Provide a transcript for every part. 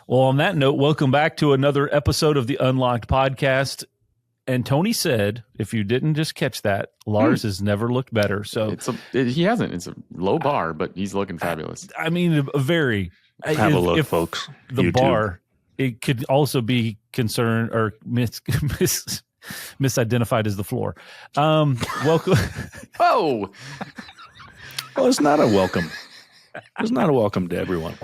Well, on that note, welcome back to another episode of the Unlocked Podcast. And Tony said, if you didn't just catch that, Lars has never looked better. So he hasn't. It's a low bar, but he's looking fabulous. I mean, a very have a look, folks. The YouTube. Bar, it could also be concerned or misidentified as the floor. Welcome. Oh, well, it's not a welcome. It's not a welcome to everyone.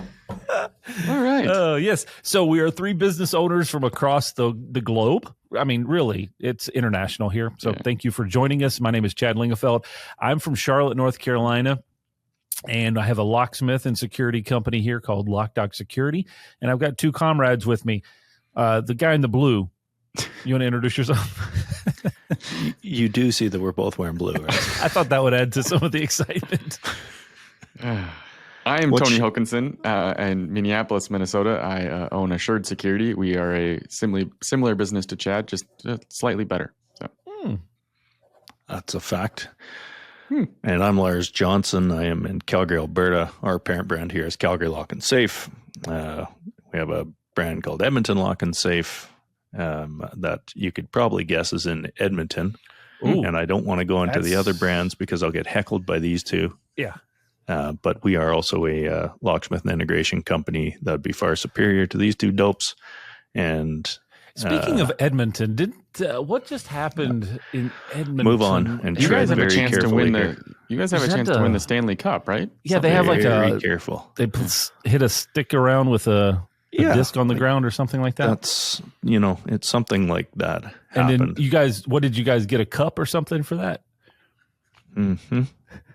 All right. Yes. So we are three business owners from across the globe. I mean, really, it's international here. So Thank you for joining us. My name is Chad Lingefeld. I'm from Charlotte, North Carolina, and I have a locksmith and security company here called Loc-Doc Security. And I've got two comrades with me. The guy in the blue. You want to introduce yourself? You do see that we're both wearing blue, right? I thought that would add to some of the excitement. I am Tony Hokinson in Minneapolis, Minnesota. I own Assured Security. We are a similar business to Chad, just slightly better. So. That's a fact. And I'm Lars Johnson. I am in Calgary, Alberta. Our parent brand here is Calgary Lock Safe. We have a brand called Edmonton Lock Safe that you could probably guess is in Edmonton. Ooh, and I don't want to go into the other brands because I'll get heckled by these two. Yeah. But we are also a locksmith and integration company that would be far superior to these two dopes. And speaking of Edmonton, what just happened in Edmonton? Move on and tread very carefully. You guys have a chance to win the Stanley Cup, right? Yeah, they have very careful. They hit a stick around with a disc on the ground or something like that. That's it's something like that. And happened. then what did you guys get a cup or something for that? Mm-hmm.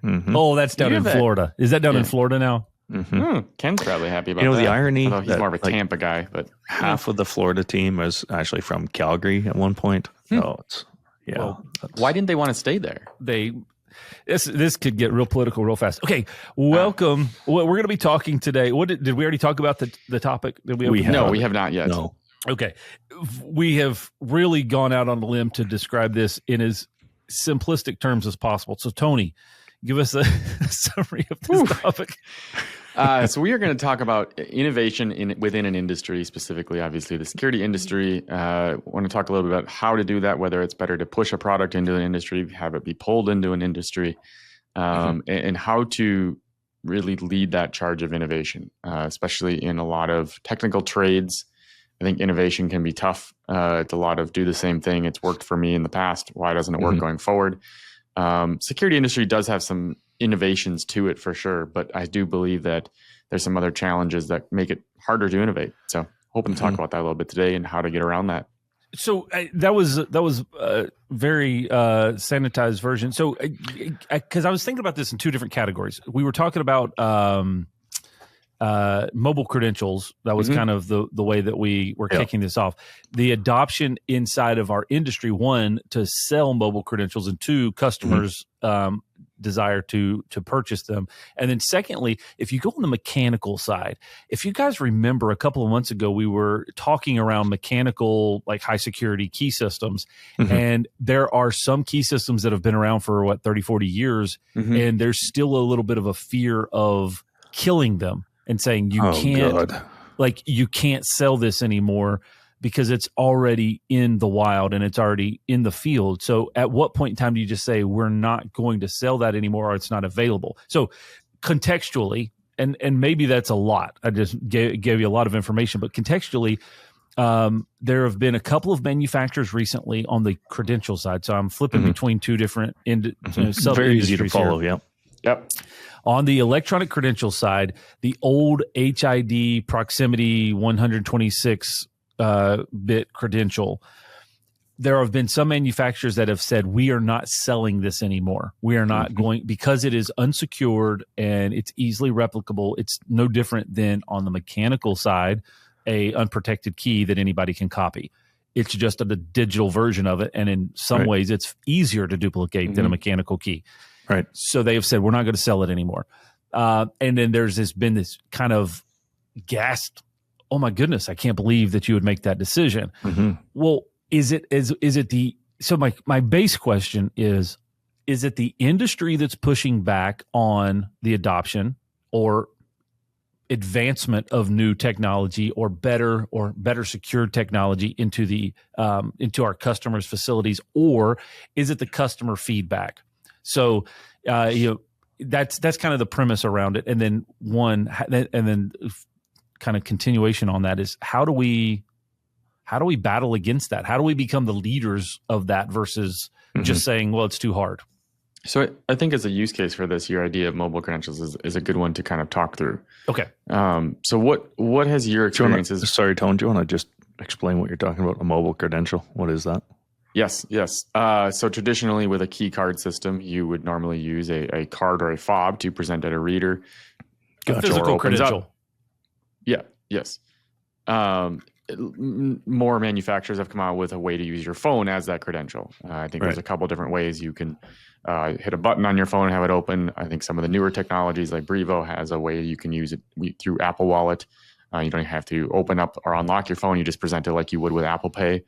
Mm-hmm. Oh, that's down in Florida. Is that down in Florida now? Mm-hmm. Ken's probably happy about that. The irony, although he's more of a Tampa guy, but half of the Florida team was actually from Calgary at one point. So why didn't they want to stay there? This could get real political real fast. Okay, welcome. We're going to be talking today. Did we already talk about the topic? No, we have not yet. No. Okay, we have really gone out on a limb to describe this in as simplistic terms as possible. So, Tony, give us a summary of this topic. So we are going to talk about innovation within an industry, specifically, obviously, the security industry. Want to talk a little bit about how to do that, whether it's better to push a product into an industry, have it be pulled into an industry, and how to really lead that charge of innovation, especially in a lot of technical trades. I think innovation can be tough. It's a lot of do the same thing. It's worked for me in the past. Why doesn't it work going forward? Security industry does have some innovations to it for sure, but I do believe that there's some other challenges that make it harder to innovate. So hoping to talk about that a little bit today and how to get around that. So that was a very sanitized version. So because I was thinking about this in two different categories. We were talking about mobile credentials. That was kind of the way that we were kicking this off. The adoption inside of our industry, one, to sell mobile credentials, and two, customers desire to purchase them. And then secondly, if you go on the mechanical side, if you guys remember a couple of months ago, we were talking around mechanical, like high security key systems. And there are some key systems that have been around for 30, 40 years. And there's still a little bit of a fear of killing them and saying you can't sell this anymore because it's already in the wild and it's already in the field. So at what point in time do you just say we're not going to sell that anymore or it's not available? So contextually, and maybe that's a lot. I just gave you a lot of information, but contextually, there have been a couple of manufacturers recently on the credential side. So I'm flipping between two different sub-industries. Very easy to follow. Here. Yep. On the electronic credential side, the old HID proximity 126 bit credential, there have been some manufacturers that have said, we are not selling this anymore. We are not going, because it is unsecured and it's easily replicable. It's no different than on the mechanical side, a unprotected key that anybody can copy. It's just a digital version of it. And in some ways, it's easier to duplicate than a mechanical key. Right. So they have said, we're not going to sell it anymore. And then there's been this kind of gasped, oh my goodness, I can't believe that you would make that decision. Well, so my base question is it the industry that's pushing back on the adoption, or advancement of new technology or better secured technology into our customers' facilities, or is it the customer feedback? So that's kind of the premise around it. And then kind of continuation on that is how do we battle against that? How do we become the leaders of that versus just saying, well, it's too hard? So I think as a use case for this, your idea of mobile credentials is a good one to kind of talk through. Okay. So what has your experiences? Sorry, Tone, do you want to just explain what you're talking about? A mobile credential? What is that? Yes. So traditionally with a key card system, you would normally use a card or a fob to present at a reader. A physical credential. Yeah. Yes. More manufacturers have come out with a way to use your phone as that credential. I think there's a couple different ways you can hit a button on your phone and have it open. I think some of the newer technologies like Brevo has a way you can use it through Apple Wallet. You don't have to open up or unlock your phone. You just present it like you would with Apple Pay.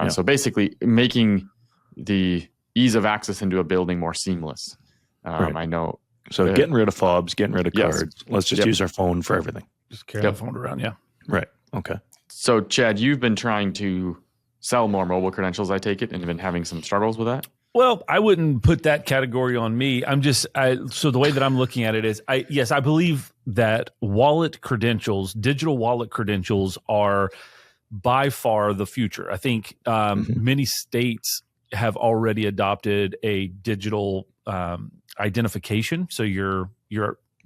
So basically making the ease of access into a building more seamless. I know. So getting rid of fobs, getting rid of cards. Let's just use our phone for everything. Just carry the phone around. Yeah. Right. Okay. So Chad, you've been trying to sell more mobile credentials, I take it, and have been having some struggles with that? Well, I wouldn't put that category on me. So the way that I'm looking at it is, I believe that wallet credentials, digital wallet credentials are by far the future. I think many states have already adopted a digital identification. So your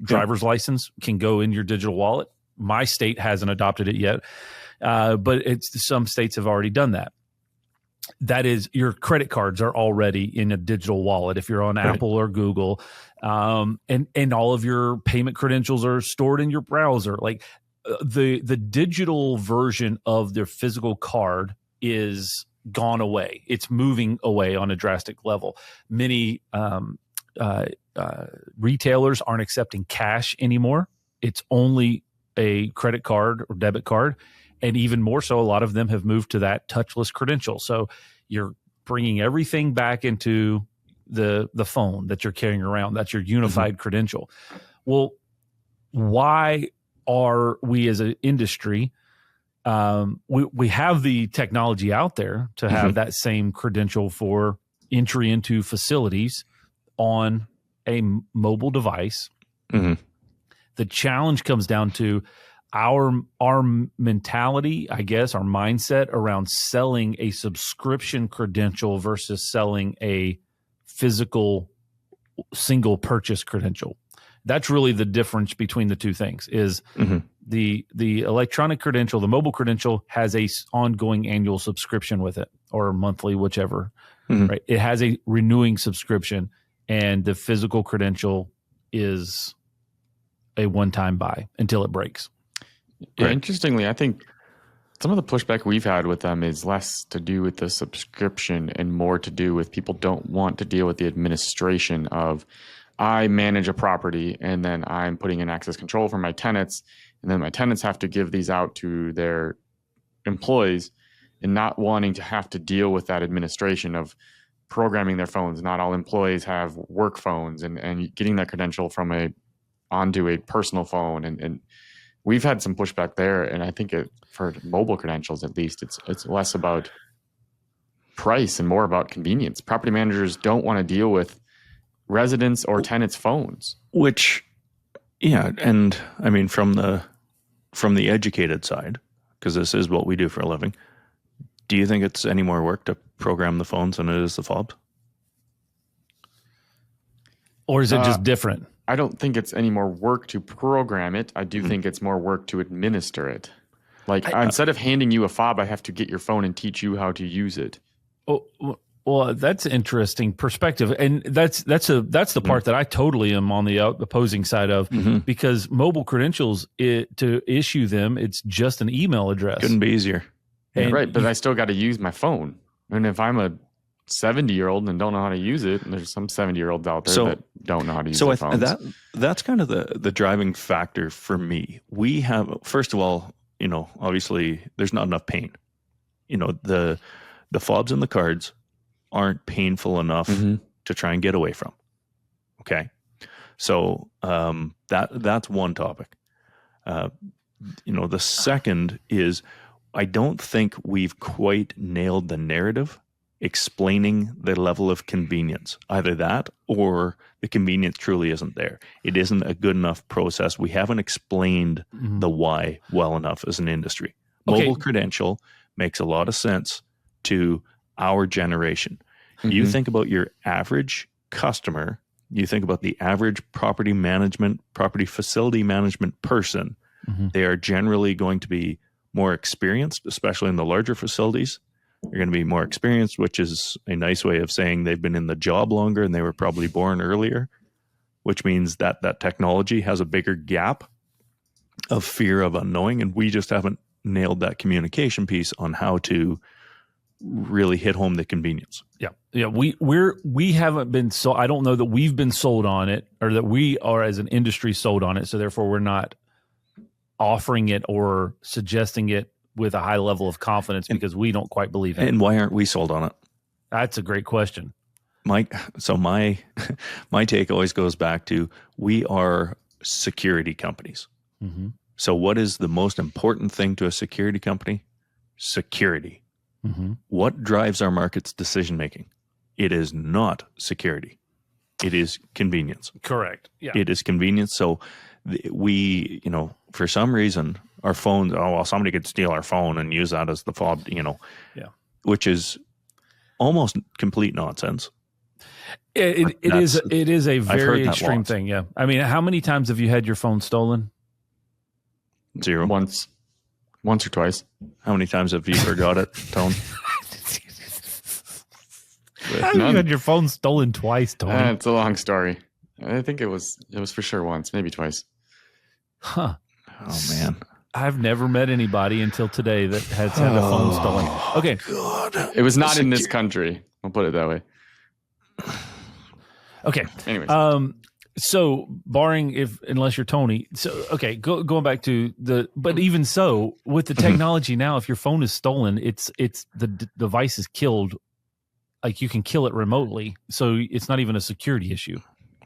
driver's license can go in your digital wallet. My state hasn't adopted it yet, but some states have already done that. That is, your credit cards are already in a digital wallet if you're on Apple or Google, and all of your payment credentials are stored in your browser. Like the digital version of their physical card is gone away. It's moving away on a drastic level. Many retailers aren't accepting cash anymore. It's only a credit card or debit card. And even more so, a lot of them have moved to that touchless credential. So you're bringing everything back into the phone that you're carrying around. That's your unified credential. Well, why are we as an industry, we have the technology out there to have that same credential for entry into facilities on a mobile device. The challenge comes down to our mentality, I guess, our mindset around selling a subscription credential versus selling a physical single purchase credential. That's really the difference between the two things is the electronic credential, the mobile credential has a ongoing annual subscription with it, or monthly, whichever, right? It has a renewing subscription, and the physical credential is a one-time buy until it breaks. Yeah, interestingly, I think some of the pushback we've had with them is less to do with the subscription and more to do with people don't want to deal with the administration of, I manage a property and then I'm putting in access control for my tenants, and then my tenants have to give these out to their employees, and not wanting to have to deal with that administration of programming their phones. Not all employees have work phones, and getting that credential from onto a personal phone. And we've had some pushback there, and I think for mobile credentials, at least, it's less about price and more about convenience. Property managers don't want to deal with residents' or tenants' phones. Which, yeah, and I mean from the educated side, because this is what we do for a living. Do you think it's any more work to program the phones than it is the fobs? Or is it just different? I don't think it's any more work to program it. I do think it's more work to administer it. Like instead of handing you a fob, I have to get your phone and teach you how to use it. Oh, well, that's interesting perspective, and that's the part that I totally am on the opposing side of, because mobile credentials, to issue them, it's just an email address. Couldn't be easier. Right, but I still got to use my phone. And if I'm a 70-year-old and don't know how to use it, and there's some 70-year-olds out there that don't know how to use their phones. That's kind of the driving factor for me. We have, first of all, obviously there's not enough pain. The fobs and the cards aren't painful enough to try and get away from. Okay. So that's one topic. The second is I don't think we've quite nailed the narrative explaining the level of convenience. Either that or the convenience truly isn't there. It isn't a good enough process. We haven't explained the why well enough as an industry. Okay. Mobile credential makes a lot of sense to our generation. You think about your average customer, you think about the average property facility management person, they are generally going to be more experienced, especially in the larger facilities. They're going to be more experienced, which is a nice way of saying they've been in the job longer and they were probably born earlier, which means that that technology has a bigger gap of fear of unknowing. And we just haven't nailed that communication piece on how to really hit home the convenience. Yeah. We haven't been so, I don't know that we've been sold on it or that we are as an industry sold on it. So therefore we're not offering it or suggesting it with a high level of confidence because we don't quite believe it. And why aren't we sold on it? That's a great question. My take always goes back to we are security companies. So what is the most important thing to a security company? Security. What drives our market's decision making? It is not security. It is convenience. Correct. Yeah. It is convenience. So we, for some reason, our phones, somebody could steal our phone and use that as the fob, which is almost complete nonsense. It is a very extreme thing. Yeah. I mean, how many times have you had your phone stolen? 0. Once or twice. How many times have you forgot it, Tone? How have you had your phone stolen twice, Tony? It's a long story. I think it was for sure once, maybe twice. Huh. Oh, man. I've never met anybody until today that has had a phone stolen. Okay. God. It was not in this country. I'll put it that way. Okay. Anyways. So barring unless you're Tony. So, okay. Going back to but even so with the technology now, if your phone is stolen, it's the device is killed. Like you can kill it remotely. So it's not even a security issue.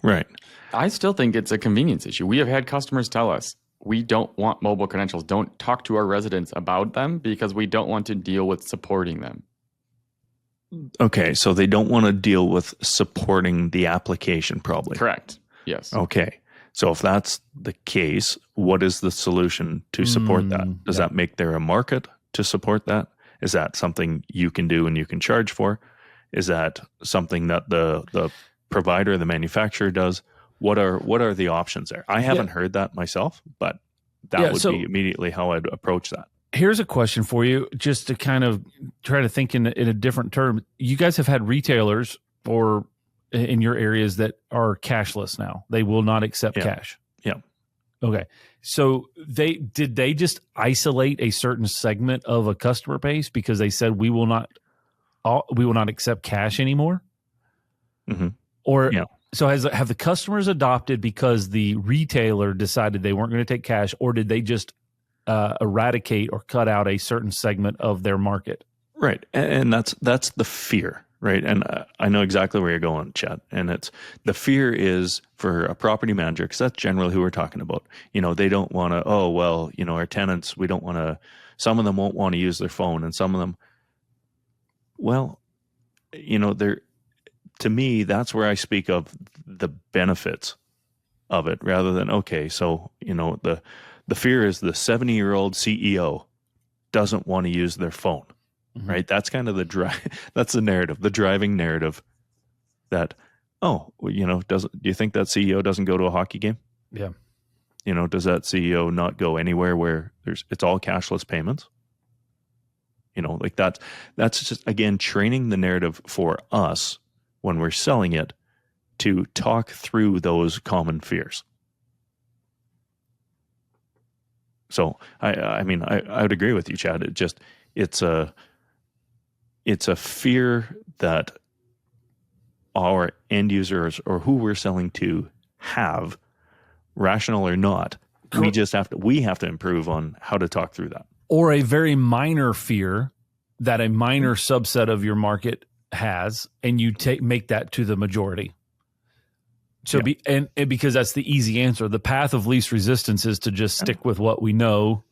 Right. I still think it's a convenience issue. We have had customers tell us, we don't want mobile credentials. Don't talk to our residents about them because we don't want to deal with supporting them. Okay, so they don't want to deal with supporting the application probably. Correct. Yes. Okay. So if that's the case, what is the solution to support that? Does that make there a market to support that? Is that something you can do and you can charge for? Is that something that the provider, the manufacturer does? What are the options there? I haven't heard that myself, but that would be immediately how I'd approach that. Here's a question for you, just to kind of try to think in a different term. You guys have had retailers or in your areas that are cashless now. They will not accept cash. Yeah. Okay. So did they just isolate a certain segment of a customer base because they said we will not accept cash anymore? Or so have the customers adopted because the retailer decided they weren't going to take cash, or did they just eradicate or cut out a certain segment of their market? Right. And that's the fear, right? And I know exactly where you're going, Chad. And it's the fear is for a property manager, because that's generally who we're talking about. They don't want to, our tenants, we don't want to, some of them won't want to use their phone, and some of them, to me, that's where I speak of the benefits of it rather than, the fear is the 70-year-old CEO doesn't want to use their phone, right? That's kind of that's the narrative, the driving narrative that, do you think that CEO doesn't go to a hockey game? Yeah. Does that CEO not go anywhere where it's all cashless payments? That's just, again, training the narrative for us when we're selling it to talk through those common fears. So I would agree with you, Chad. It's a fear that our end users or who we're selling to have, rational or not. Cool. We have to improve on how to talk through that. Or a very minor fear that a minor subset of your market has, and you make that to the majority. So and because that's the easy answer. The path of least resistance is to just stick with what we know.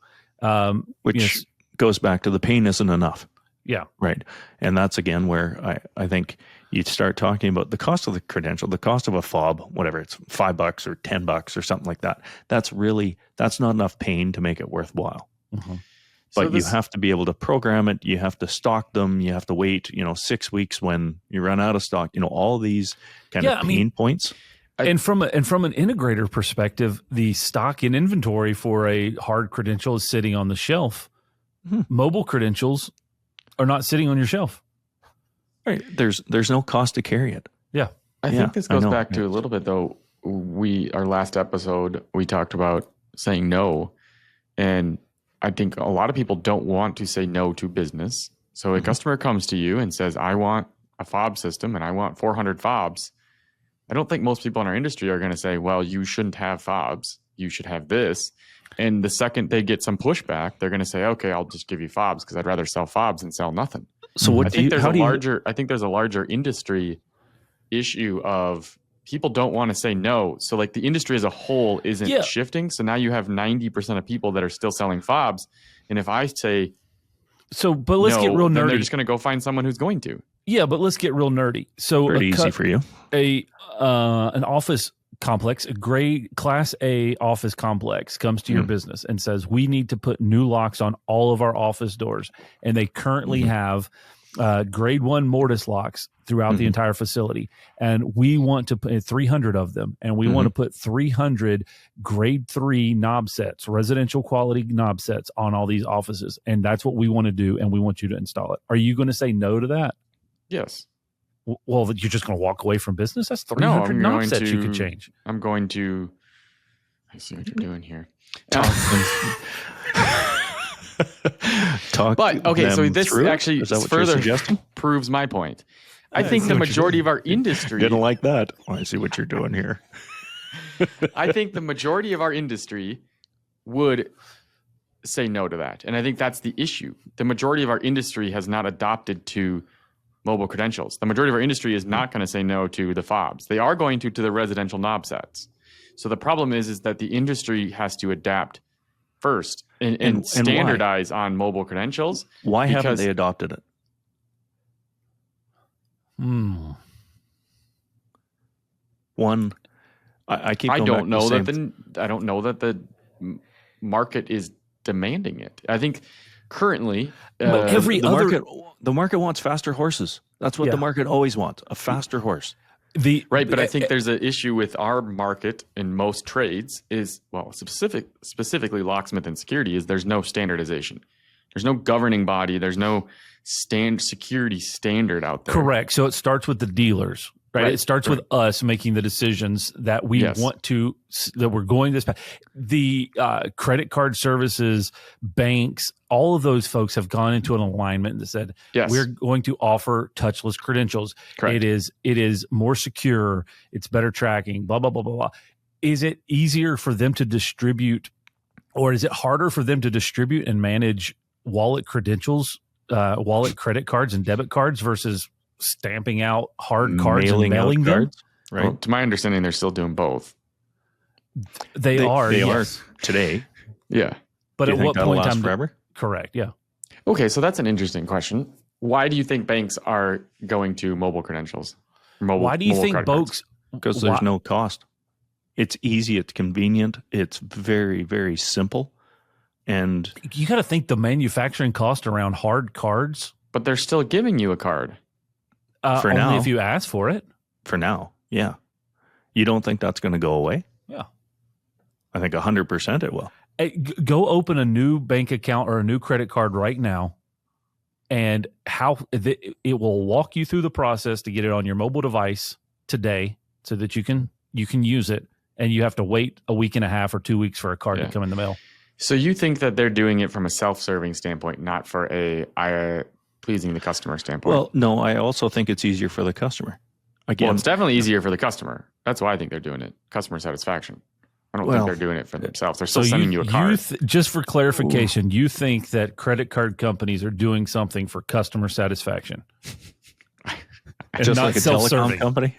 Which goes back to the pain isn't enough. Yeah. Right. And that's again where I think you start talking about the cost of the credential, the cost of a fob, whatever, it's $5 or $10 or something like that. That's not enough pain to make it worthwhile. Mm-hmm. But you have to be able to program it. You have to stock them. You have to wait, 6 weeks when you run out of stock, all these kind of pain points. And from an integrator perspective, the stock and inventory for a hard credential is sitting on the shelf. Mm-hmm. Mobile credentials are not sitting on your shelf. Right. There's no cost to carry it. Yeah. I think this goes back to a little bit though. Our last episode, we talked about saying no. And I think a lot of people don't want to say no to business. So a customer comes to you and says, I want a fob system and I want 400 fobs. I don't think most people in our industry are going to say, well, you shouldn't have fobs. You should have this. And the second they get some pushback, they're going to say, okay, I'll just give you fobs because I'd rather sell fobs than sell nothing. So I think there's a larger industry issue of people don't want to say no. So like the industry as a whole isn't shifting. So now you have 90% of people that are still selling fobs. And if I say, but let's get real nerdy. Then they're just going to go find someone who's going to. Yeah, but let's get real nerdy. So pretty easy for you. An office complex, a grade Class A office complex comes to your business and says, we need to put new locks on all of our office doors. And they currently have grade 1 mortise locks throughout the entire facility. And we want to put 300 of them. And we want to put 300 grade 3 knob sets, residential quality knob sets on all these offices. And that's what we want to do. And we want you to install it. Are you going to say no to that? Yes. Well, you're just going to walk away from business? That's 300 knob sets you could change. I see what you're doing here. So this actually further proves my point. I think the majority of our industry... Didn't like that. I see what you're doing here. I think the majority of our industry would say no to that. And I think that's the issue. The majority of our industry has not adopted to mobile credentials. The majority of our industry is not going to say no to the fobs. They are going to the residential knob sets. So the problem is that the industry has to adapt first and standardize on mobile credentials. Why haven't they adopted it? One, I don't know that the market is demanding it. I think currently, the market wants faster horses. That's what the market always wants: a faster horse. But I think there's an issue with our market in most trades specifically locksmith and security is there's no standardization. There's no governing body. There's no security standard out there. Correct. So it starts with the dealers, right? It starts with us making the decisions that we want to, that we're going this path. The credit card services, banks, all of those folks have gone into an alignment that said, we're going to offer touchless credentials. Correct. It is more secure. It's better tracking, blah, blah, blah, blah, blah. Is it easier for them to distribute, or is it harder for them to distribute and manage wallet credentials, wallet credit cards and debit cards versus stamping out hard cards and mailing them? Cards, right. Well, to my understanding, they're still doing both. They are today. Yeah. But at what point in time? Forever? Correct. Yeah. Okay. So that's an interesting question. Why do you think banks are going to mobile credentials? Why do you think folks? Because there's no cost. It's easy. It's convenient. It's very, very simple. And you got to think the manufacturing cost around hard cards. But they're still giving you a card. For only now. If you ask for it. For now, yeah. You don't think that's going to go away? Yeah. I think 100% it will. Hey, go open a new bank account or a new credit card right now, and it will walk you through the process to get it on your mobile device today so that you can use it, and you have to wait a week and a half or 2 weeks for a card to come in the mail. So you think that they're doing it from a self-serving standpoint, not for a pleasing the customer standpoint? Well, no, I also think it's easier for the customer. Again, well, it's definitely easier for the customer. That's why I think they're doing it. Customer satisfaction. I don't think they're doing it for themselves. They're still sending you a card. Just for clarification, you think that credit card companies are doing something for customer satisfaction? Just like a telecom company?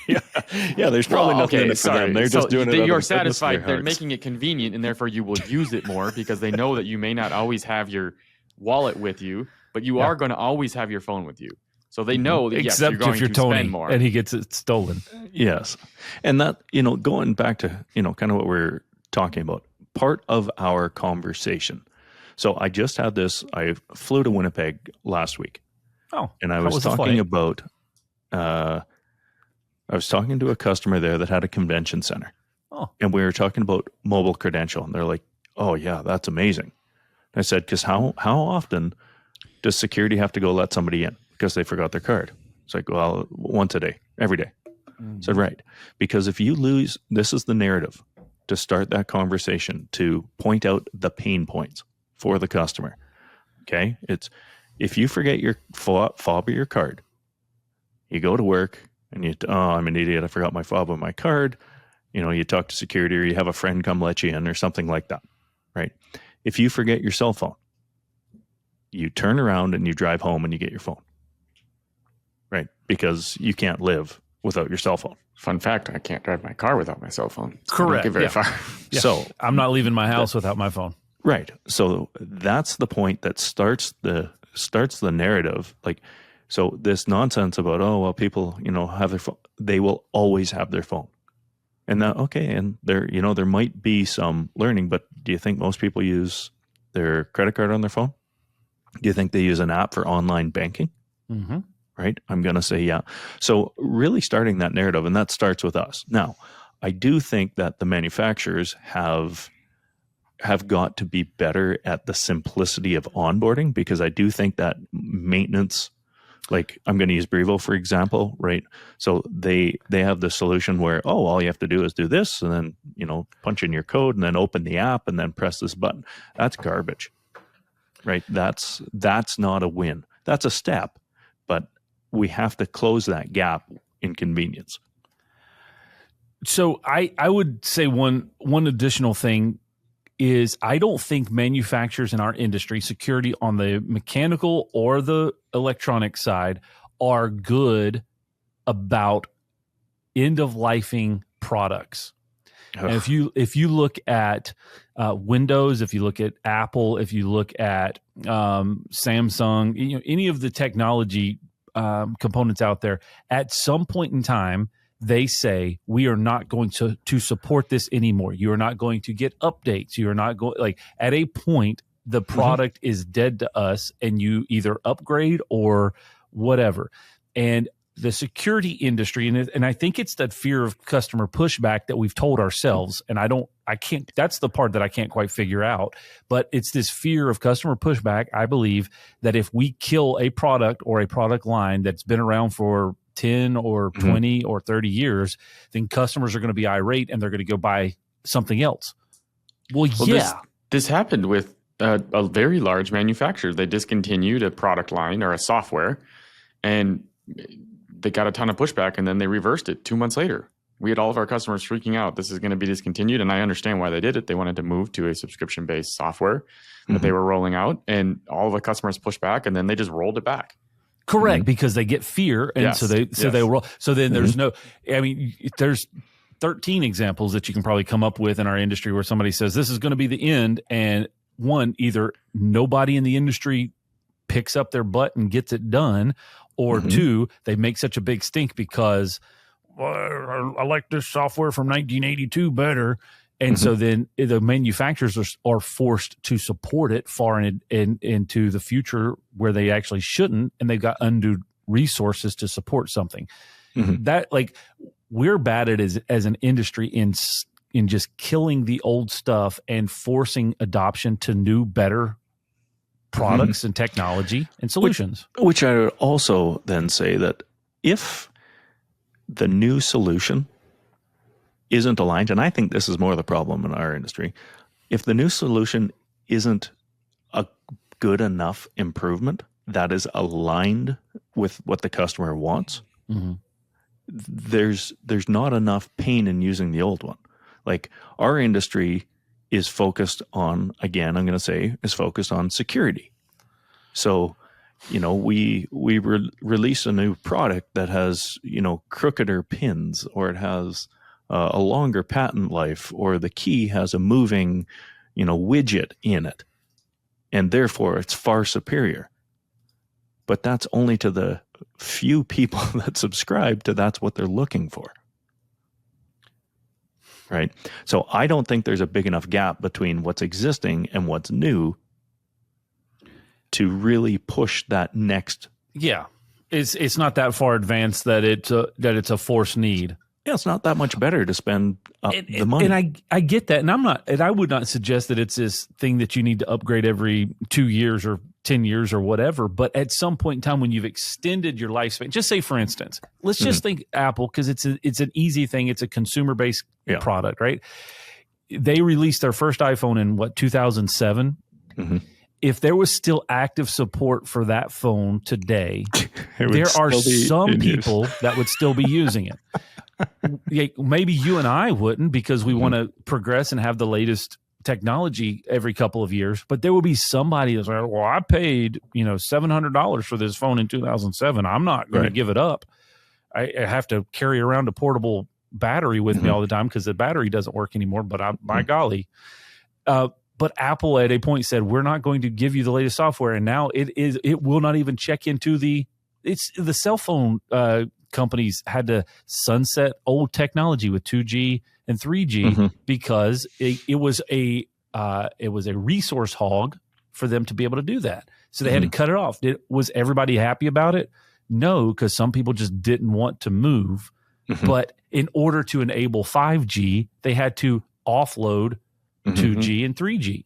Yeah, there's probably nothing in it for them. They're just doing it. You're satisfied. They're making it convenient, and therefore you will use it more because they know that you may not always have your wallet with you, but you are going to always have your phone with you. So they know that yes, you're going to spend more. And he gets it stolen. Yes. And that, going back to, kind of what we're talking about, part of our conversation. So I just had this, I flew to Winnipeg last week. Oh, and I was talking about, I was talking to a customer there that had a convention center. Oh. And we were talking about mobile credential. And they're like, oh yeah, that's amazing. And I said, because how often does security have to go let somebody in because they forgot their card? It's like, well, once a day, every day. Mm-hmm. I said, right. Because if you lose, this is the narrative to start that conversation, to point out the pain points for the customer. Okay. It's, if you forget your fob or your card, you go to work and I'm an idiot. I forgot my fob on my card. You talk to security or you have a friend come let you in or something like that. Right. If you forget your cell phone, you turn around and you drive home and you get your phone. Right. Because you can't live without your cell phone. Fun fact, I can't drive my car without my cell phone. Correct. Don't get very far. Yeah. So I'm not leaving my house without my phone. Right. So that's the point that starts the narrative. Like, so this nonsense about, oh, well, people, have their phone. They will always have their phone. And that, okay. And there might be some learning, but do you think most people use their credit card on their phone? Do you think they use an app for online banking? Mm-hmm. Right? I'm going to say, yeah. So really starting that narrative, and that starts with us. Now, I do think that the manufacturers have got to be better at the simplicity of onboarding, because I do think that maintenance, like I'm going to use Brevo, for example, right? So they have the solution where, oh, all you have to do is do this and then, punch in your code and then open the app and then press this button. That's garbage, right? That's not a win. That's a step, but we have to close that gap in convenience. So I would say one additional thing is I don't think manufacturers in our industry, security on the mechanical or the electronic side, are good about end-of-lifing products. And if you look at Windows, if you look at Apple, if you look at Samsung, any of the technology components out there, at some point in time, they say, we are not going to support this anymore. You are not going to get updates. You are not going, like, at a point, the product is dead to us and you either upgrade or whatever. And the security industry, and I think it's that fear of customer pushback that we've told ourselves. And that's the part that I can't quite figure out, but it's this fear of customer pushback. I believe that if we kill a product or a product line that's been around for 10 or 20 or 30 years, then customers are going to be irate and they're going to go buy something else. Well yeah. This happened with a very large manufacturer. They discontinued a product line or a software, and they got a ton of pushback, and then they reversed it 2 months later. We had all of our customers freaking out. This is going to be discontinued, and I understand why they did it. They wanted to move to a subscription-based software that they were rolling out, and all of the customers pushed back, and then they just rolled it back. Correct, because they get fear, and so they roll. So then there's no. I mean, there's 13 examples that you can probably come up with in our industry where somebody says this is going to be the end, and one, either nobody in the industry picks up their butt and gets it done, or two, they make such a big stink because, well, I like this software from 1982 better. And so then the manufacturers are forced to support it far into the future where they actually shouldn't, and they've got undue resources to support something. That, like, we're bad at as an industry in just killing the old stuff and forcing adoption to new, better products and technology and solutions. Which I would also then say that if the new solution isn't aligned, and I think this is more the problem in our industry, if the new solution isn't a good enough improvement that is aligned with what the customer wants, there's not enough pain in using the old one. Like, our industry is focused on, again, I'm going to say, is focused on security. So we release a new product that has, crookeder pins, or it has a longer patent life, or the key has a moving, widget in it, and therefore it's far superior. But that's only to the few people that subscribe to that's what they're looking for. Right? So I don't think there's a big enough gap between what's existing and what's new to really push that next. Yeah. It's not that far advanced that it's a forced need. Yeah, it's not that much better to spend the money. And I get that. And I would not suggest that it's this thing that you need to upgrade every 2 years or 10 years or whatever. But at some point in time, when you've extended your lifespan, just say, for instance, let's just think Apple, because it's an easy thing. It's a consumer-based product, right? They released their first iPhone in 2007? Mm-hmm. If there was still active support for that phone today, there are some people that would still be using it. Maybe you and I wouldn't, because we want to progress and have the latest technology every couple of years. But there will be somebody that's like, well, I paid $700 for this phone in 2007. I'm not going to give it up. I have to carry around a portable battery with me all the time because the battery doesn't work anymore. But by golly. But Apple at a point said, we're not going to give you the latest software. And now it will not even check into the cell phone companies had to sunset old technology with 2G and 3G because it was a resource hog for them to be able to do that. So they had to cut it off. Was everybody happy about it? No, because some people just didn't want to move. But in order to enable 5G, they had to offload 2G and 3G.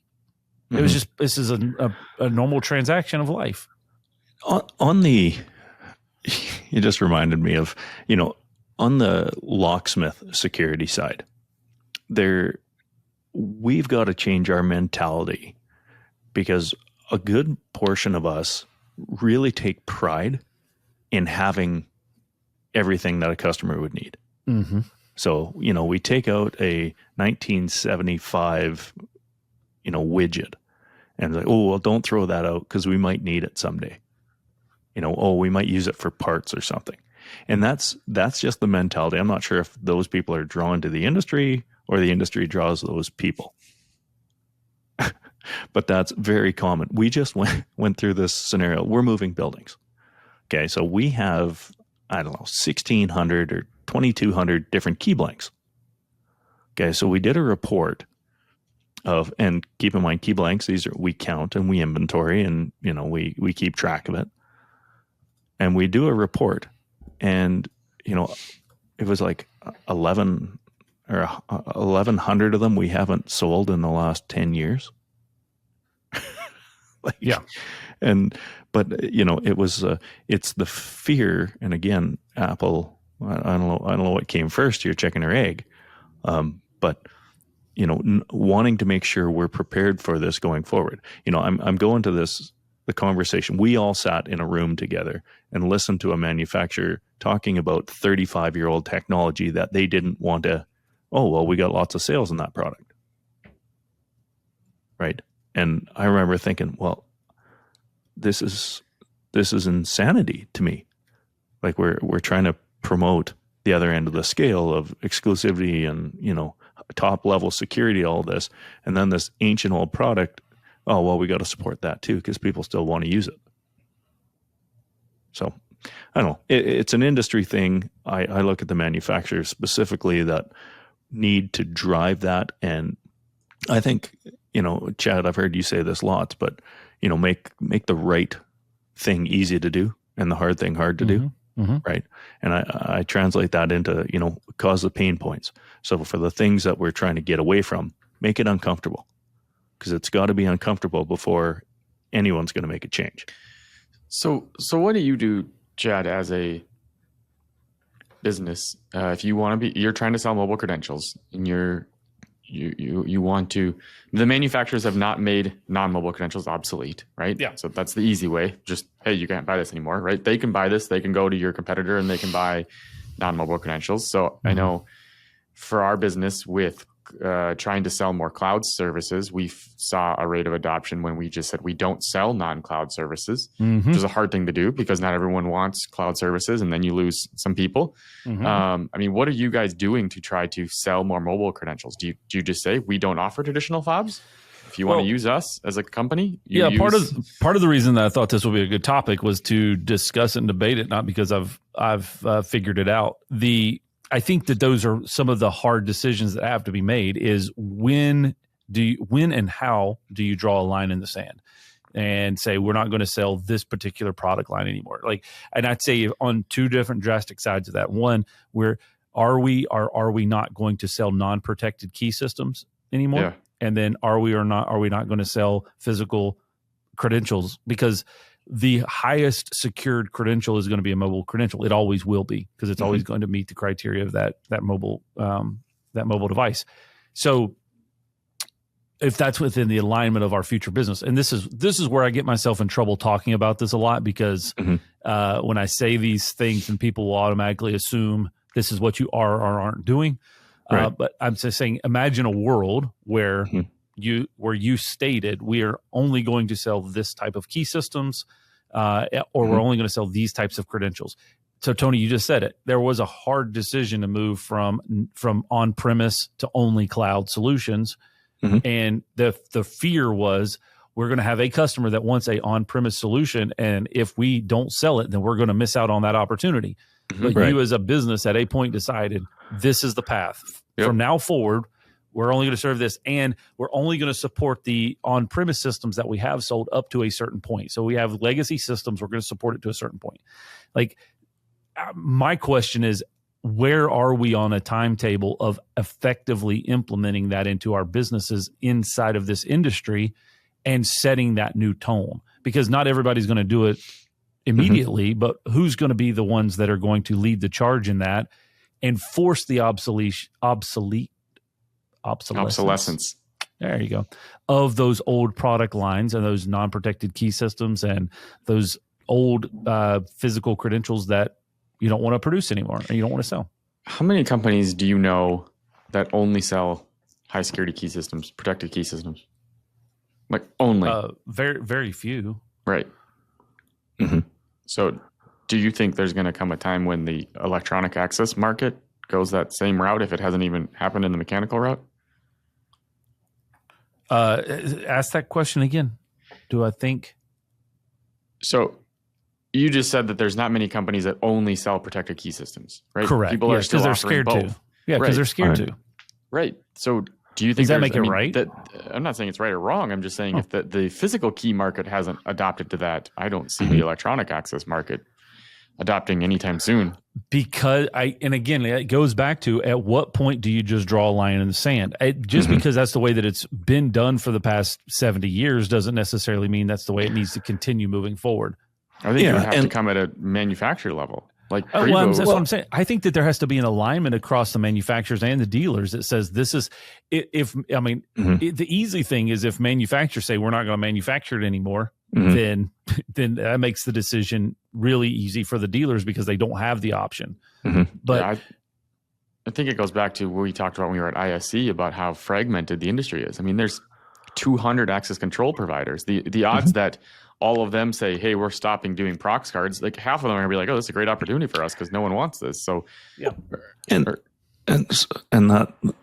It was just, this is a normal transaction of life. You just reminded me of, on the Locksmith security side, we've got to change our mentality, because a good portion of us really take pride in having everything that a customer would need. Mm-hmm. So, we take out a 1975, widget and like, oh, well, don't throw that out because we might need it someday. We might use it for parts or something. And that's just the mentality. I'm not sure if those people are drawn to the industry or the industry draws those people. But that's very common. We just went through this scenario. We're moving buildings. Okay, so we have, 1,600 or 2,200 different key blanks. Okay, so we did a report of, and keep in mind, key blanks, we count and we inventory and, we keep track of it. And we do a report, and, it was like 11 or 1,100 of them we haven't sold in the last 10 years. But it was, it's the fear. And again, Apple, I don't know what came first, your chicken or egg. But wanting to make sure we're prepared for this going forward. I'm going to the conversation. We all sat in a room together and listened to a manufacturer talking about 35-year-old technology that they didn't want to, we got lots of sales in that product. Right. And I remember thinking, well, this is insanity to me. Like we're trying to promote the other end of the scale of exclusivity and, top level security, all this. And then this ancient old product, we got to support that too, because people still want to use it. So I don't know. It's an industry thing. I look at the manufacturers specifically that need to drive that. And I think, Chad, I've heard you say this lots, but, make the right thing easy to do and the hard thing hard to do. Mm-hmm. Right. And I translate that into, cause the pain points. So for the things that we're trying to get away from, make it uncomfortable, because it's got to be uncomfortable before anyone's going to make a change. So what do you do, Chad, as a business? If you want to you're trying to sell mobile credentials and you want to, the manufacturers have not made non-mobile credentials obsolete, right? Yeah. So that's the easy way. Just, hey, you can't buy this anymore, right? They can buy this. They can go to your competitor and they can buy non-mobile credentials. So I know for our business with trying to sell more cloud services, we saw a rate of adoption when we just said we don't sell non-cloud services, which is a hard thing to do because not everyone wants cloud services, and then you lose some people. I mean, what are you guys doing to try to sell more mobile credentials? Do you just say we don't offer traditional fobs? If you want to use us as a company, part of the reason that I thought this would be a good topic was to discuss and debate it, not because I've figured it out. I think that those are some of the hard decisions that have to be made. Is when and how do you draw a line in the sand and say we're not going to sell this particular product line anymore? And I'd say on two different drastic sides of that. One, where are we not going to sell non-protected key systems anymore? Yeah. And then are we not going to sell physical credentials? Because the highest secured credential is going to be a mobile credential. It always will be, because it's always going to meet the criteria of that mobile device. So if that's within the alignment of our future business, and this is where I get myself in trouble talking about this a lot, because when I say these things, and people will automatically assume this is what you are or aren't doing. Right. But I'm just saying, imagine a world where you stated we are only going to sell this type of key systems, or we're only going to sell these types of credentials. So Tony, you just said it. There was a hard decision to move from on-premise to only cloud solutions, and the fear was we're going to have a customer that wants a on-premise solution, and if we don't sell it, then we're going to miss out on that opportunity. But you as a business at a point decided this is the path. From now forward, we're only going to serve this, and we're only going to support the on-premise systems that we have sold up to a certain point. So we have legacy systems. We're going to support it to a certain point. My question is, where are we on a timetable of effectively implementing that into our businesses inside of this industry and setting that new tone? Because not everybody's going to do it immediately, but who's going to be the ones that are going to lead the charge in that and force the obsolescence. There you go. Of those old product lines and those non-protected key systems and those old physical credentials that you don't want to produce anymore and you don't want to sell. How many companies do you know that only sell high security key systems, protected key systems? Only? Very, very few. Right. So do you think there's going to come a time when the electronic access market goes that same route if it hasn't even happened in the mechanical route? Ask that question again. Do I think? So you just said that there's not many companies that only sell protected key systems, right? Correct. People are still offering both. To. Yeah, because they're scared to. Right. So do you think does that make it right? That, I'm not saying it's right or wrong. I'm just saying if the physical key market hasn't adopted to that, I don't see the electronic access market adopting anytime soon. Because it goes back to, at what point do you just draw a line in the sand? Because that's the way that it's been done for the past 70 years doesn't necessarily mean that's the way it needs to continue moving forward. I think you have to come at a manufacturer level. That's what I'm saying. I think that there has to be an alignment across the manufacturers and the dealers that says this is the easy thing is if manufacturers say we're not going to manufacture it anymore, then that makes the decision really easy for the dealers because they don't have the option. But I think it goes back to what we talked about when we were at ISC about how fragmented the industry is. I mean, there's 200 access control providers. The odds that all of them say, hey, we're stopping doing prox cards, half of them are going to be like, oh, this is a great opportunity for us because no one wants this. So, and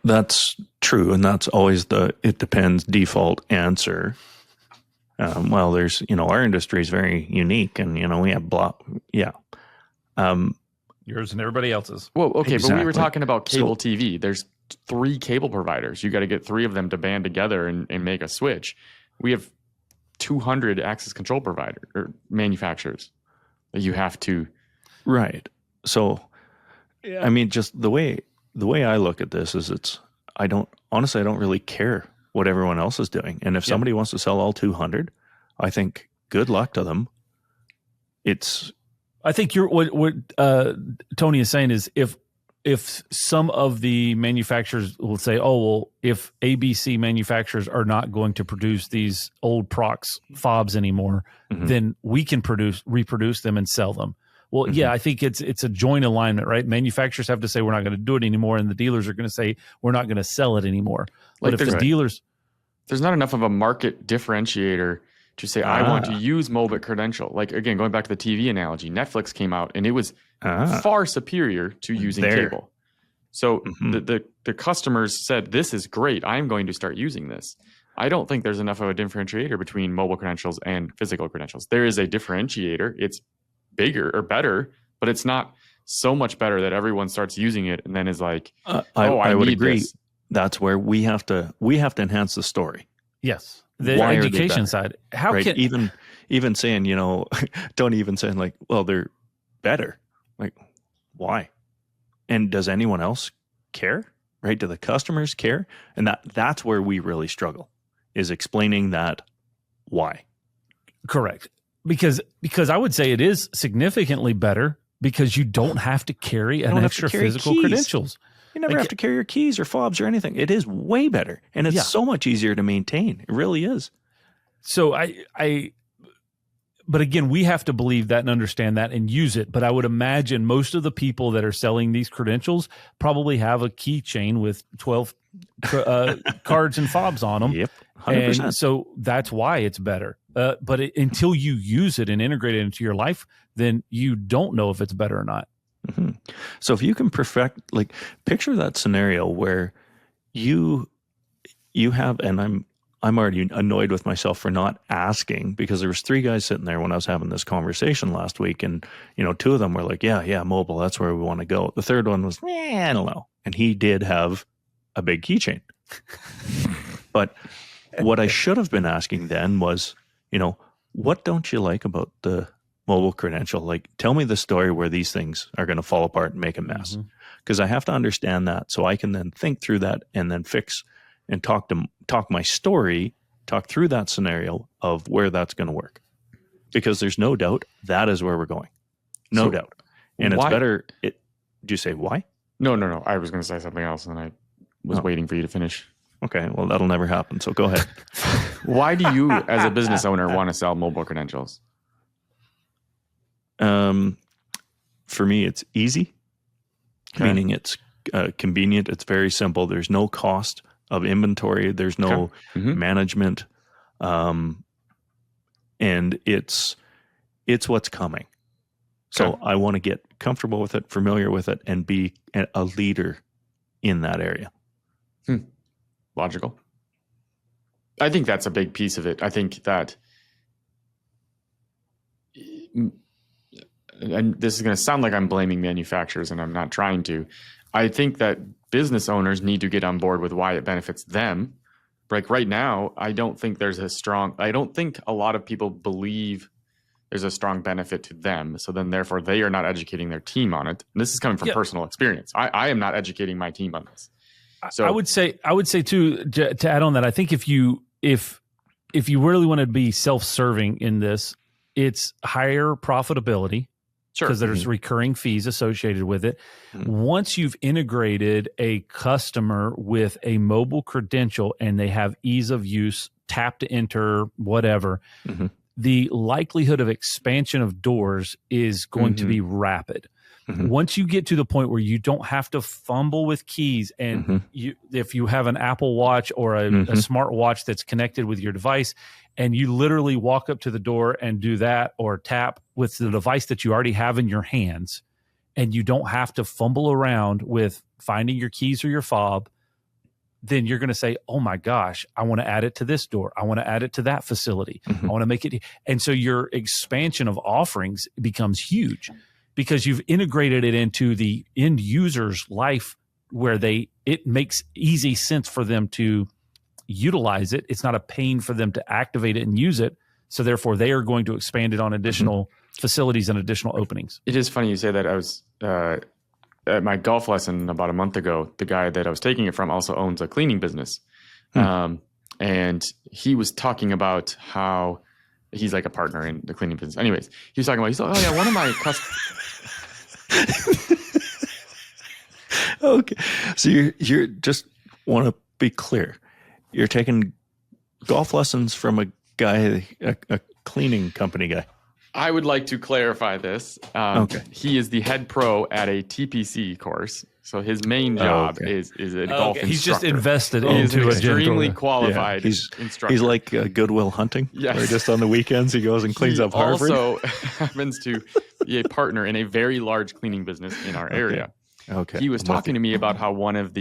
that's true. And that's always it depends default answer. There's, our industry is very unique and, we have yours and everybody else's. Well, okay. Exactly. But we were talking about cable TV. There's 3 cable providers. You got to get 3 of them to band together and make a switch. We have 200 access control provider or manufacturers that you have to. Right. So, I mean, just the way I look at this is I don't really care what everyone else is doing. And if somebody wants to sell all 200, I think good luck to them. I think what Tony is saying is if some of the manufacturers will say, oh, well, if ABC manufacturers are not going to produce these old prox fobs anymore, then we can reproduce them and sell them. Well, yeah, I think it's a joint alignment, right? Manufacturers have to say we're not going to do it anymore, and the dealers are going to say we're not going to sell it anymore. But if the dealers, there's not enough of a market differentiator to say I want to use mobile credential. Like again, going back to the TV analogy, Netflix came out and it was far superior to using cable. So the customers said, "This is great. I'm going to start using this." I don't think there's enough of a differentiator between mobile credentials and physical credentials. There is a differentiator. It's bigger or better, but it's not so much better that everyone starts using it and then is like, I would agree. This. That's where we have to enhance the story. Yes. The education side. How right? can even saying, don't even say like, well, they're better. Like, why? And does anyone else care? Right? Do the customers care? And that's where we really struggle, is explaining that why. Correct. Because I would say it is significantly better because you don't have to carry an extra physical credentials. You never have to carry your keys or fobs or anything. It is way better. And it's so much easier to maintain. It really is. So but again, we have to believe that and understand that and use it. But I would imagine most of the people that are selling these credentials probably have a keychain with 12 cards and fobs on them. Yep, 100%. And so that's why it's better. But until you use it and integrate it into your life, then you don't know if it's better or not. Mm-hmm. So if you can picture that scenario where you have, and I'm already annoyed with myself for not asking, because there was 3 guys sitting there when I was having this conversation last week, and 2 of them were like, yeah, mobile, that's where we want to go. The third one was, I don't know, and he did have a big keychain. But what I should have been asking then was, what don't you like about the mobile credential? Like, tell me the story where these things are going to fall apart and make a mess, because I have to understand that so I can then think through that and then fix and talk my story, talk through that scenario of where that's going to work, because there's no doubt that is where we're going. No doubt. And it's better. Did you say why? No. I was going to say something else and I was waiting for you to finish. Okay. Well, that'll never happen. So go ahead. Why do you, as a business owner, want to sell mobile credentials? For me, it's easy, meaning it's convenient. It's very simple. There's no cost of inventory. There's no management. And it's what's coming. So I want to get comfortable with it, familiar with it, and be a leader in that area. Logical. I think that's a big piece of it. I think that, and this is going to sound like I'm blaming manufacturers, and I'm not trying to. I think that business owners need to get on board with why it benefits them. Like right now, I don't think a lot of people believe there's a strong benefit to them. So then therefore they are not educating their team on it. And this is coming from personal experience. I am not educating my team on this. So I would say too, to add on that, I think if you really want to be self-serving in this, it's higher profitability. Sure. Because there's recurring fees associated with it. Once you've integrated a customer with a mobile credential and they have ease of use, tap to enter, whatever, the likelihood of expansion of doors is going to be rapid. Once you get to the point where you don't have to fumble with keys, and if you have an Apple Watch or a smart watch that's connected with your device, and you literally walk up to the door and do that or tap with the device that you already have in your hands, and you don't have to fumble around with finding your keys or your fob, then you're going to say, oh my gosh, I want to add it to this door. I want to add it to that facility. I want to make it. And so your expansion of offerings becomes huge because you've integrated it into the end user's life where it makes easy sense for them to utilize it. It's not a pain for them to activate it and use it. So therefore they are going to expand it on additional facilities and additional openings. It is funny you say that. I was at my golf lesson about a month ago. The guy that I was taking it from also owns a cleaning business. And he was talking about how he's like a partner in the cleaning business. Anyways, he's like, oh yeah, one of my customers. Okay. So you're just want to be clear. You're taking golf lessons from a guy, a cleaning company guy. I would like to clarify this. Okay. He is the head pro at a TPC course. So his main job is a golf instructor. He's just invested He's into an a extremely janitorial. qualified instructor. He's like Goodwill Hunting. Yes. Where just on the weekends he goes and cleans up Harvard. He also happens to be a partner in a very large cleaning business in our area. Okay. He was talking to me about how one of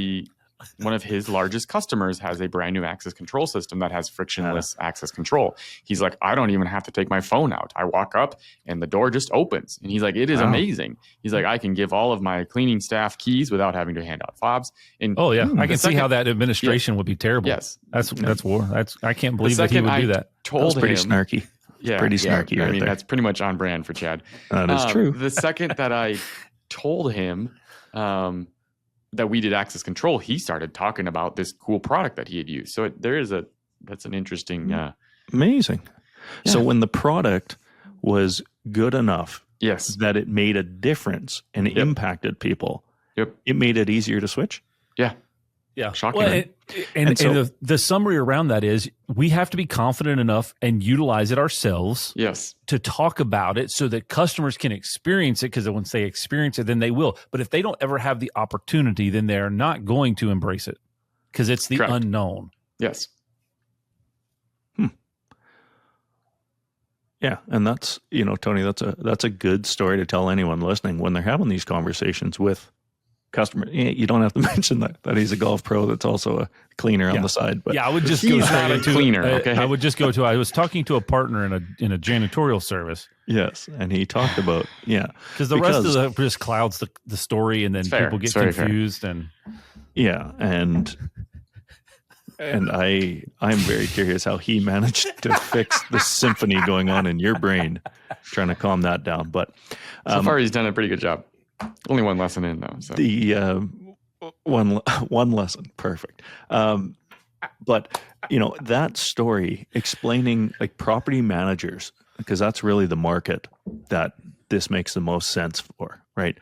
his largest customers has a brand new access control system that has frictionless access control. He's like, I don't even have to take my phone out. I walk up and the door just opens. And he's like, it is amazing. He's like, I can give all of my cleaning staff keys without having to hand out fobs. And I can see how that administration would be terrible. Yes. That's war. I can't believe that he would do that. That's pretty snarky. Yeah. Pretty snarky. I right mean, there. that's pretty much on brand for Chad. That is true. The second that I told him, that we did access control, he started talking about this cool product that he had used. So that's an interesting. Amazing. Yeah. So when the product was good enough that it made a difference and it impacted people, it made it easier to switch? Yeah. Shocking. Well, and the summary around that is we have to be confident enough and utilize it ourselves to talk about it so that customers can experience it, because once they experience it, then they will. But if they don't ever have the opportunity, then they're not going to embrace it because it's the unknown. Yes. Yeah. And that's, Tony, that's a good story to tell anyone listening when they're having these conversations with customer. You don't have to mention that he's a golf pro that's also a cleaner on the side. But I would just go straight into cleaner. Okay, I would just go to. I was talking to a partner in a janitorial service. Yes, and he talked about because the rest of it just clouds the story, and then people get confused and and I'm very curious how he managed to fix the symphony going on in your brain, trying to calm that down. But so far he's done a pretty good job. Only one lesson in though. So. The one lesson, perfect. But that story explaining like property managers, because that's really the market that this makes the most sense for, right?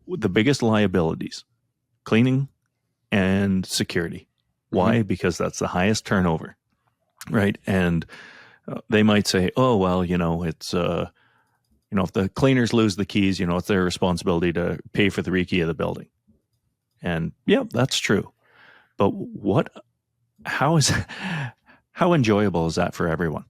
The biggest liabilities, cleaning and security. Why? Because that's the highest turnover, right? And they might say, oh, well, it's, if the cleaners lose the keys, it's their responsibility to pay for the rekey of the building. And that's true. But how enjoyable is that for everyone?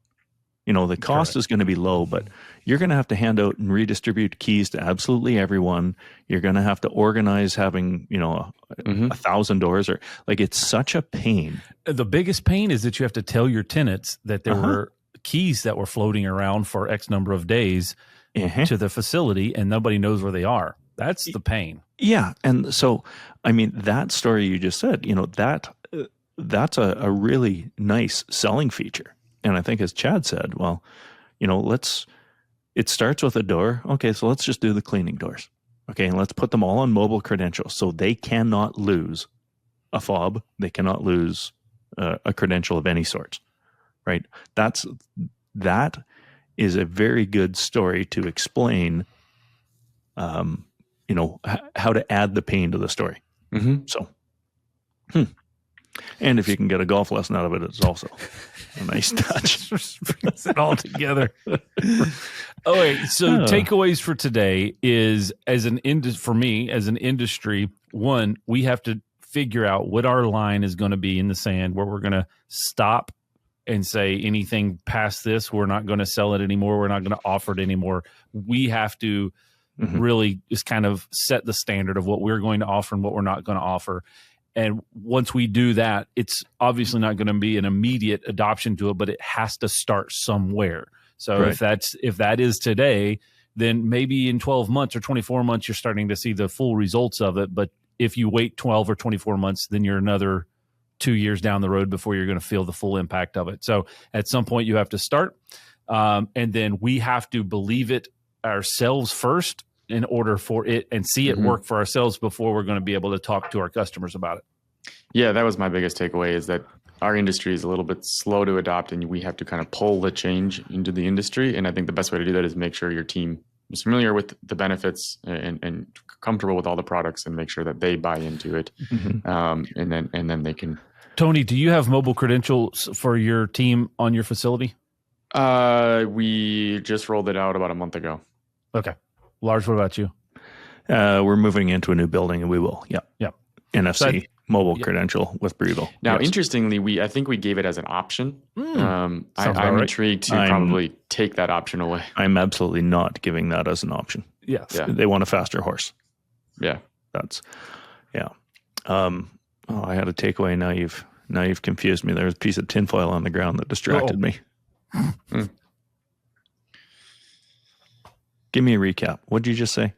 The cost is going to be low, but you're going to have to hand out and redistribute keys to absolutely everyone. You're going to have to organize having, 1,000 doors, or like, it's such a pain. The biggest pain is that you have to tell your tenants that there were keys that were floating around for X number of days to the facility and nobody knows where they are. That's the pain. Yeah. And so, I mean, that story you just said, that's a really nice selling feature. And I think, as Chad said, well, it starts with a door. Okay, so let's just do the cleaning doors. Okay, and let's put them all on mobile credentials so they cannot lose a fob. They cannot lose a credential of any sort, right? That is a very good story to explain, how to add the pain to the story. Mm-hmm. So, and if you can get a golf lesson out of it, it's also a nice touch. Brings it all together. All right. So takeaways for today is, for me as an industry, one, we have to figure out what our line is going to be in the sand, where we're going to stop and say anything past this, we're not going to sell it anymore. We're not going to offer it anymore. We have to really just kind of set the standard of what we're going to offer and what we're not going to offer. And once we do that, it's obviously not going to be an immediate adoption to it, but it has to start somewhere. So if that is today, then maybe in 12 months or 24 months, you're starting to see the full results of it. But if you wait 12 or 24 months, then you're another 2 years down the road before you're going to feel the full impact of it. So at some point you have to start. And then we have to believe it ourselves first in order for it and see it work for ourselves before we're going to be able to talk to our customers about it. Yeah, that was my biggest takeaway, is that our industry is a little bit slow to adopt, and we have to kind of pull the change into the industry. And I think the best way to do that is make sure your team is familiar with the benefits and comfortable with all the products, and make sure that they buy into it. And then they can. Tony, do you have mobile credentials for your team on your facility? We just rolled it out about a month ago. Okay. Lars, what about you? We're moving into a new building, and we will. Yeah. NFC mobile credential with Brevo. Now, interestingly, I think we gave it as an option. I'm right. intrigued to probably take that option away. I'm absolutely not giving that as an option. Yes. Yeah. They want a faster horse. Yeah. I had a takeaway. Now you've confused me. There was a piece of tinfoil on the ground that distracted me. Give me a recap. What did you just say?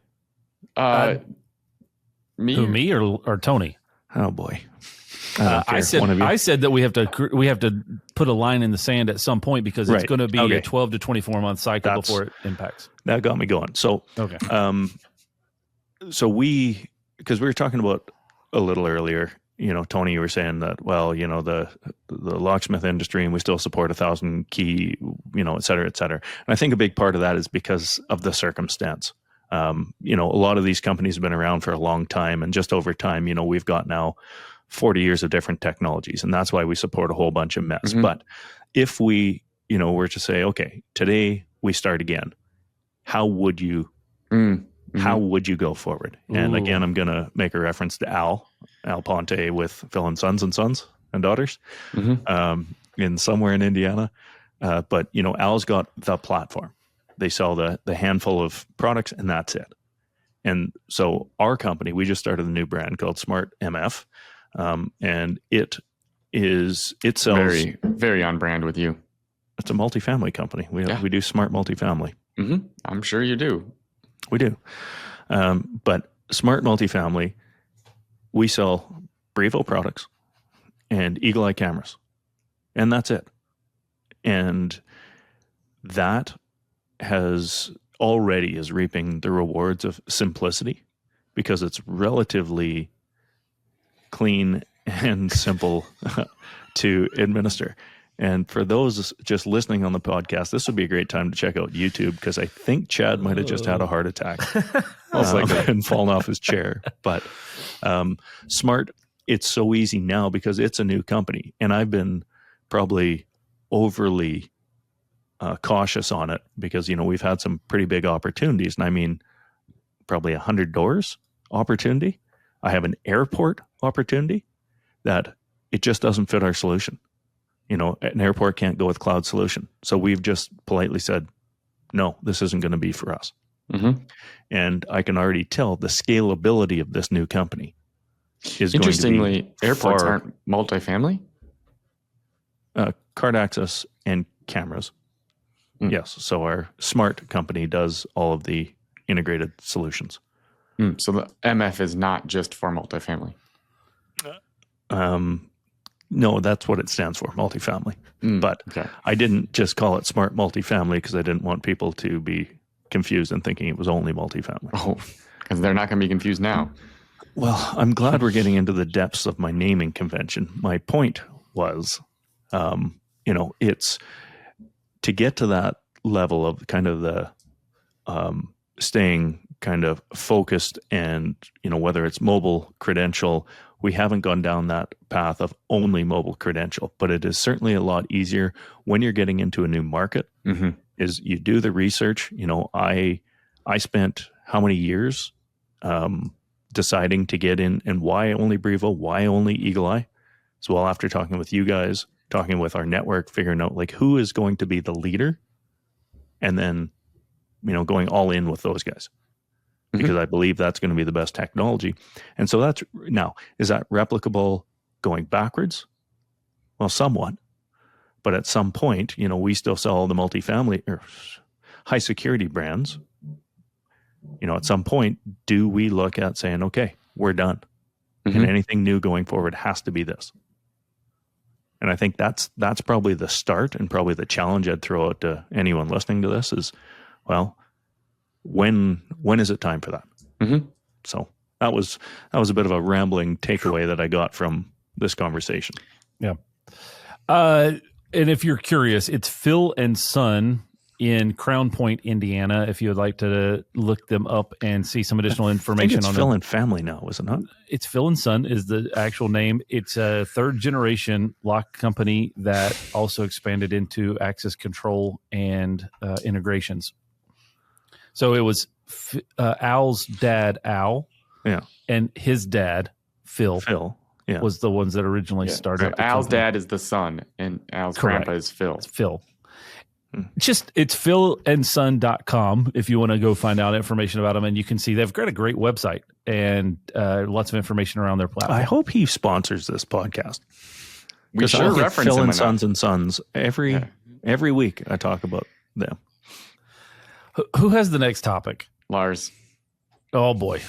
Me or Tony? Oh boy. I said that we have to put a line in the sand at some point because it's going to be a 12 to 24 month cycle before it impacts. That got me going. So okay. Because we were talking about a little earlier, Tony, you were saying that, well, the locksmith industry, and we still support 1,000 key, et cetera, et cetera. And I think a big part of that is because of the circumstance. A lot of these companies have been around for a long time, and just over time, we've got now 40 years of different technologies, and that's why we support a whole bunch of mess. Mm-hmm. But if we, were to say, okay, today we start again, how would you go forward? And again, I'm going to make a reference to Al Ponte with Phil and Sons and Daughters, in somewhere in Indiana. But Al's got the platform. They sell the handful of products, and that's it. And so our company, we just started a new brand called SmartMFF, and it sells very, very on brand with you. It's a multifamily company. We do smart multifamily. Mm-hmm. I'm sure you do. We do. But smart multifamily, we sell Brevo products and Eagle Eye cameras, and that's it. And that is reaping the rewards of simplicity because it's relatively clean and simple to administer. And for those just listening on the podcast, this would be a great time to check out YouTube because I think Chad might have just had a heart attack and fallen off his chair. But Smart, it's so easy now because it's a new company. And I've been probably overly cautious on it because, we've had some pretty big opportunities. And I mean, probably 100 doors opportunity. I have an airport opportunity that it just doesn't fit our solution. An airport can't go with cloud solution. So we've just politely said, no, this isn't going to be for us. Mm-hmm. And I can already tell the scalability of this new company is interestingly, going to be airports aren't multifamily? Card access and cameras. Mm. Yes. So our smart company does all of the integrated solutions. So the MF is not just for multifamily. No, that's what it stands for, multifamily. But I didn't just call it smart multifamily because I didn't want people to be confused and thinking it was only multifamily. Oh, because they're not going to be confused now. Well, I'm glad we're getting into the depths of my naming convention. My point was, it's to get to that level of kind of the staying kind of focused and, whether it's mobile credential, we haven't gone down that path of only mobile credential, but it is certainly a lot easier when you're getting into a new market. Mm-hmm. Is you do the research. I spent how many years deciding to get in, and why only Brevo, why only Eagle Eye? So, after talking with you guys, talking with our network, figuring out like who is going to be the leader, and then going all in with those guys. Because I believe that's going to be the best technology. And so is that replicable going backwards? Well, somewhat. But at some point, we still sell the multifamily or high security brands. At some point, do we look at saying, okay, we're done. Mm-hmm. And anything new going forward has to be this. And I think that's probably the start and probably the challenge I'd throw out to anyone listening to this is, well, when is it time for that? Mm-hmm. So that was a bit of a rambling takeaway that I got from this conversation. Yeah. And if you're curious, it's Phil and Son in Crown Point, Indiana, if you would like to look them up and see some additional information on Phil and Family now, was it not? It's Phil and Son is the actual name. It's a third generation lock company that also expanded into access control and integrations. So it was Al's dad, Al, and his dad, Phil, was the ones that originally started. So Al's dad is the son, and Al's grandpa is Phil. It's Phil. It's philandson.com if you want to go find out information about them, and you can see they've got a great website and lots of information around their platform. I hope he sponsors this podcast. We sure reference Phil him and Sons and Sons every week. I talk about them. Who has the next topic? Lars. Oh boy.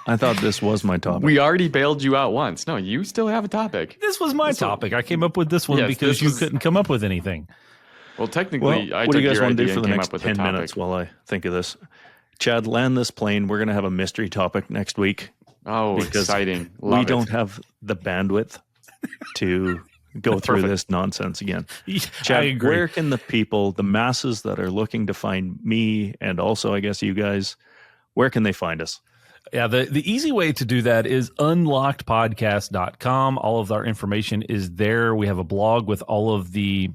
I thought this was my topic. We already bailed you out once. No, you still have a topic. This was my topic. I came up with this one because you couldn't come up with anything. Well, technically, what do you guys want to do for the next 10 minutes while I think of this? Chad, land this plane. We're going to have a mystery topic next week. Oh, exciting. We don't have the bandwidth to go through this nonsense again. Chad, I agree. Where can the people, the masses that are looking to find me and also, I guess, you guys, where can they find us? Yeah, the easy way to do that is unlockedpodcast.com. All of our information is there. We have a blog with all of the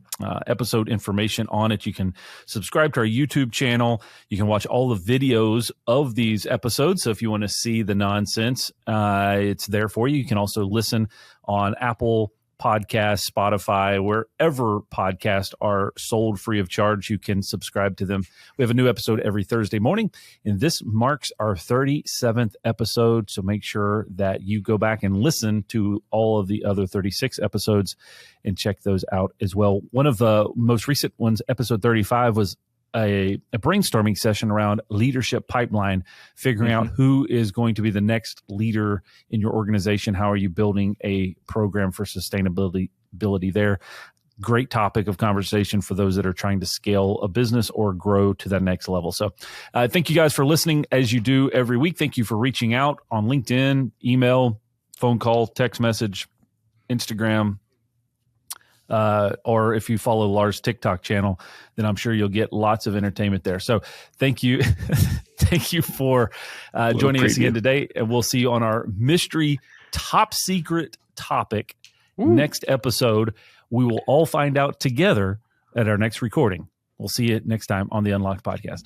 episode information on it. You can subscribe to our YouTube channel. You can watch all the videos of these episodes. So if you want to see the nonsense, it's there for you. You can also listen on Apple Podcasts, Spotify, wherever podcasts are sold free of charge, you can subscribe to them. We have a new episode every Thursday morning, and this marks our 37th episode. So make sure that you go back and listen to all of the other 36 episodes and check those out as well. One of the most recent ones, episode 35, was a brainstorming session around leadership pipeline, figuring out who is going to be the next leader in your organization. How are you building a program for sustainability there? Great topic of conversation for those that are trying to scale a business or grow to that next level. So thank you guys for listening as you do every week. Thank you for reaching out on LinkedIn, email, phone call, text message, Instagram, or if you follow Lars' TikTok channel, then I'm sure you'll get lots of entertainment there. So thank you. Thank you for joining us again today. And we'll see you on our mystery top secret topic next episode. We will all find out together at our next recording. We'll see you next time on the Unlocked Podcast.